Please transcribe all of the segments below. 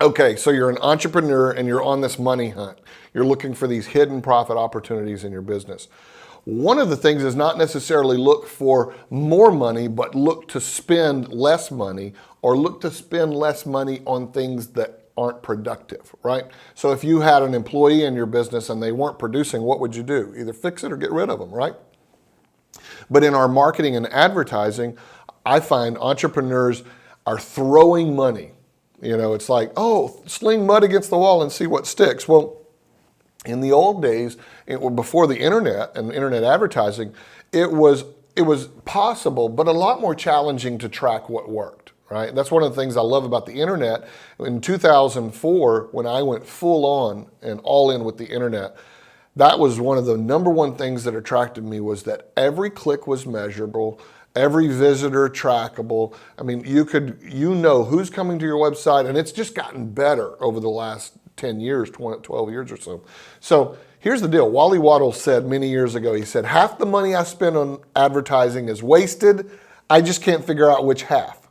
Okay, so you're an entrepreneur and you're on this money hunt. You're looking for these hidden profit opportunities in your business. One of the things is not necessarily look for more money, but look to spend less money, or look to spend less money on things that aren't productive, right? So if you had an employee in your business and they weren't producing, what would you do? Either fix it or get rid of them, right? But in our marketing and advertising, I find entrepreneurs are throwing money. You know, it's like, oh, sling mud against the wall and see what sticks. Well, in the old days, before the internet and internet advertising, it was possible, but a lot more challenging to track what worked, right? That's one of the things I love about the internet. In 2004, when I went full on and all in with the internet, that was one of the number one things that attracted me, was that every click was measurable, every visitor trackable. I mean, you know who's coming to your website, and it's just gotten better over the last 10 years, 12 years or so. So here's the deal. Wally Wattles said many years ago, he said, half the money I spend on advertising is wasted. I just can't figure out which half,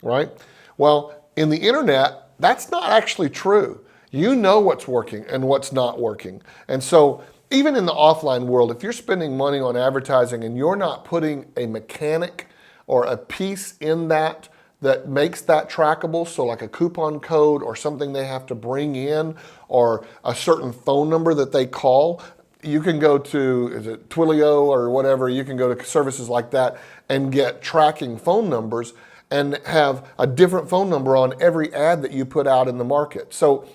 right? Well, in the internet, that's not actually true. You know what's working and what's not working. And so even in the offline world, if you're spending money on advertising and you're not putting a mechanic or a piece in that makes that trackable, so like a coupon code or something they have to bring in, or a certain phone number that they call, you can go to, is it Twillio or whatever, you can go to services like that and get tracking phone numbers and have a different phone number on every ad that you put out in the market. So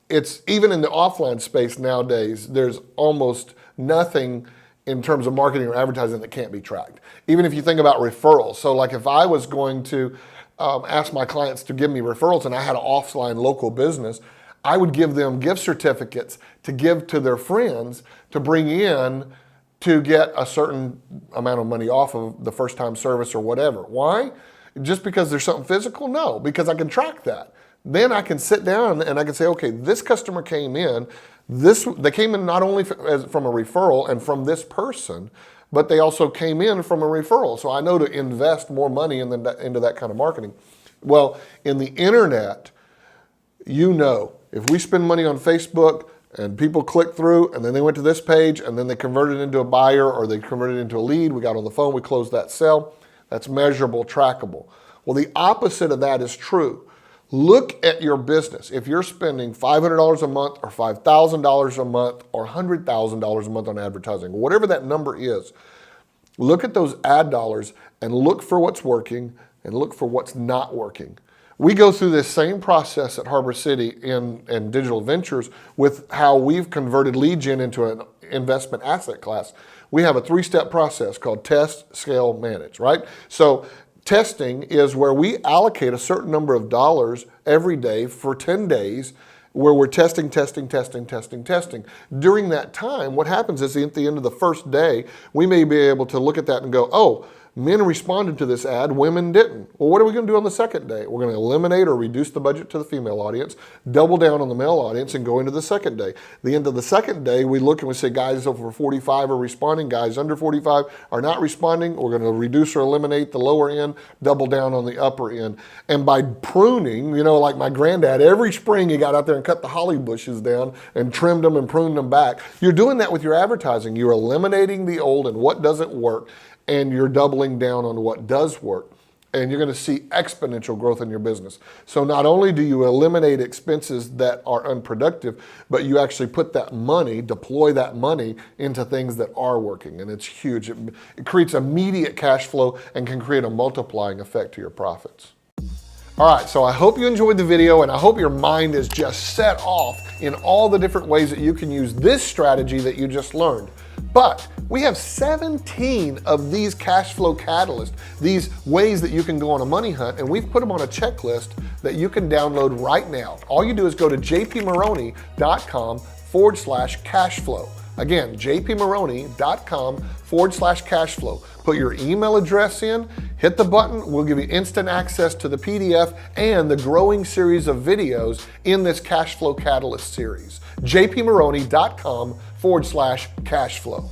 it's, even in the offline space nowadays, there's almost nothing in terms of marketing or advertising that can't be tracked. Even if you think about referrals. So like if I was going to ask my clients to give me referrals and I had an offline local business, I would give them gift certificates to give to their friends to bring in to get a certain amount of money off of the first time service or whatever. Why? Just because there's something physical? No, because I can track that. Then I can sit down and I can say, okay, this customer came in, they came in not only from a referral and from this person, but they also came in from a referral. So I know to invest more money into that kind of marketing. Well, in the internet, you know, if we spend money on Facebook and people click through and then they went to this page and then they converted into a buyer or they converted into a lead, we got on the phone, we closed that sale, that's measurable, trackable. Well, the opposite of that is true. Look at your business. If you're spending $500 a month or $5,000 a month or $100,000 a month on advertising, whatever that number is, look at those ad dollars and look for what's working and look for what's not working. We go through this same process at Harbor City in Digital Ventures with how we've converted lead gen into an investment asset class. We have a 3-step process called test, scale, manage, right? So testing is where we allocate a certain number of dollars every day for 10 days where we're testing. During that time, what happens is at the end of the first day, we may be able to look at that and go, oh, men responded to this ad, women didn't. Well, what are we going to do on the second day? We're going to eliminate or reduce the budget to the female audience, double down on the male audience, and go into the second day. The end of the second day, we look and we say, guys over 45 are responding, guys under 45 are not responding. We're going to reduce or eliminate the lower end, double down on the upper end. And by pruning, you know, like my granddad, every spring he got out there and cut the holly bushes down and trimmed them and pruned them back. You're doing that with your advertising. You're eliminating the old and what doesn't work, and you're doubling down on what does work, and you're going to see exponential growth in your business. So not only do you eliminate expenses that are unproductive, but you actually put that money, deploy that money into things that are working, and it's huge. It creates immediate cash flow and can create a multiplying effect to your profits. All right, so I hope you enjoyed the video, and I hope your mind is just set off in all the different ways that you can use this strategy that you just learned. But we have 17 of these cash flow catalysts, these ways that you can go on a money hunt, and we've put them on a checklist that you can download right now. All you do is go to jpmaroney.com/cashflow. Again, jpmaroney.com/cashflow. Put your email address in, hit the button, we'll give you instant access to the PDF and the growing series of videos in this Cash Flow Catalyst series. jpmaroney.com/cashflow.